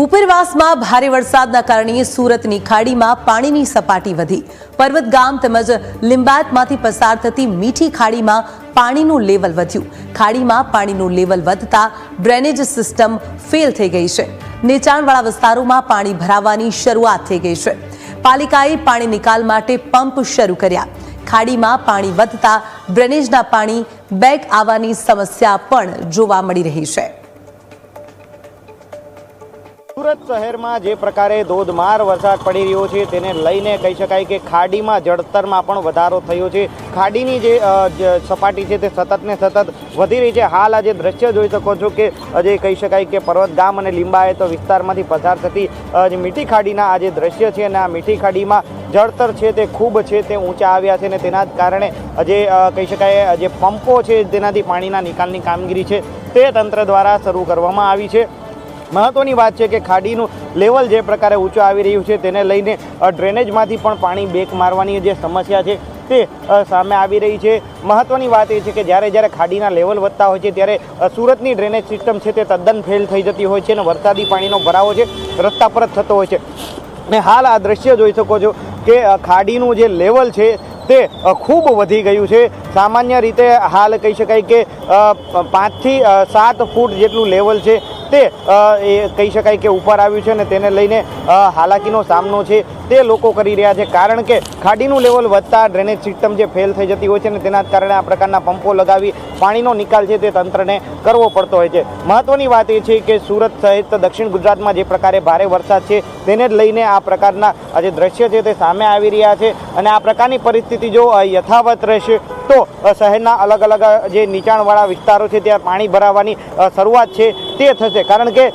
ઉપરવાસમાં ભારે વરસાદના કારણે સુરતની ખાડીમાં પાણીની સપાટી વધી. પર્વત ગામ તેમજ લિંબાયતમાંથી પસાર થતી મીઠી ખાડીમાં પાણીનું લેવલ વધ્યું. ખાડીમાં પાણીનું લેવલ વધતા ડ્રેનેજ સિસ્ટમ ફેલ થઈ ગઈ છે. નીચાણવાળા વિસ્તારોમાં પાણી ભરાવાની શરૂઆત થઈ ગઈ છે. પાલિકાએ પાણી નિકાલ માટે પંપ શરૂ કર્યા. ખાડીમાં પાણી વધતા ડ્રેનેજના પાણી બેક આવવાની સમસ્યા પણ જોવા મળી રહી છે. સુરત શહેરમાં જે પ્રકારે ધોધમાર વરસાદ પડી રહ્યો છે તેને લઈને કહી શકાય કે ખાડીમાં જળસ્તરમાં પણ વધારો થયો છે. ખાડીની જે સપાટી છે તે સતત ને સતત વધી રહી છે. હાલ આજે દ્રશ્ય જોઈ શકો છો કે આજે કહી શકાય કે પર્વત ગામ અને લિંબાયત વિસ્તારમાંથી પસાર થતી જે મીઠી ખાડીના આ જે દ્રશ્ય છે અને આ મીઠી ખાડીમાં જળસ્તર છે તે ખૂબ છે તે ઊંચા આવ્યા છે અને તેના જ કારણે જે કહી શકાય જે પંપો છે તેનાથી પાણીના નિકાલની કામગીરી છે તે તંત્ર દ્વારા શરૂ કરવામાં આવી છે. મહત્વની વાત છે કે ખાડીનું લેવલ જે પ્રકારે ઊંચું આવી રહ્યું છે તેને લઈને ડ્રેનેજમાંથી પણ પાણી બેક મારવાની જે સમસ્યા છે તે સામે આવી રહી છે. મહત્વની વાત એ છે કે જ્યારે ખાડીના લેવલ વધતા હોય છે ત્યારે સુરતની ડ્રેનેજ સિસ્ટમ છે તે તદ્દન ફેલ થઈ જતી હોય છે અને વરસાદી પાણીનો ભરાવો છે રસ્તા પર જ થતો હોય છે. ને હાલ આ દ્રશ્ય જોઈ શકો છો કે ખાડીનું જે લેવલ છે તે ખૂબ વધી ગયું છે. સામાન્ય રીતે હાલ કહી શકાય કે 5 થી 7 ફૂટ જેટલું લેવલ છે તે કહી શકાય કે ઉપર આવ્યું છે અને તેને લઈને હાલાકીનો સામનો છે તે લોકો કરી રહ્યા છે. કારણ કે ખાડીનું લેવલ વધતા ડ્રેનેજ સિસ્ટમ જે ફેલ થઈ જતી હોય છે અને તેના કારણે આ પ્રકારના પંપો લગાવી પાણીનો નિકાલ છે તે તંત્રને કરવો પડતો હોય છે. મહત્વની વાત એ છે કે સુરત સહિત દક્ષિણ ગુજરાતમાં જે પ્રકારે ભારે વરસાદ છે તેને જ લઈને આ પ્રકારના જે દ્રશ્ય છે તે સામે આવી રહ્યા છે અને આ પ્રકારની પરિસ્થિતિ જો યથાવત રહેશે તો શહેરના અલગ અલગ જે નીચાણવાળા વિસ્તારો છે ત્યાં પાણી ભરાવાની શરૂઆત છે તે થશે. કારણ કે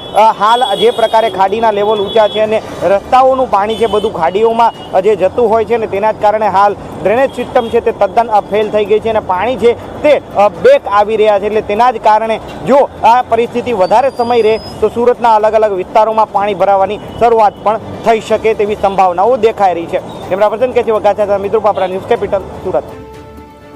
હાલ જે પ્રકારે ખાડીના લેવલ ઊંચા છે અને રસ્તાઓનું પાણી છે બધું ખાડીઓમાં જે જતું હોય છે ને તેના જ કારણે હાલ ડ્રેનેજ સિસ્ટમ છે તે તદ્દન ફેલ થઈ ગઈ છે અને પાણી છે તે બેક આવી રહ્યા છે. એટલે તેના જ કારણે જો આ પરિસ્થિતિ વધારે સમય રહે તો સુરતના અલગ અલગ વિસ્તારોમાં પાણી ભરાવાની શરૂઆત પણ થઈ શકે તેવી સંભાવનાઓ દેખાઈ રહી છે. કેમેરા પર્સન કે છે વઘાસિયા મિત્રો પાપરા ન્યૂઝ કેપિટલ સુરત.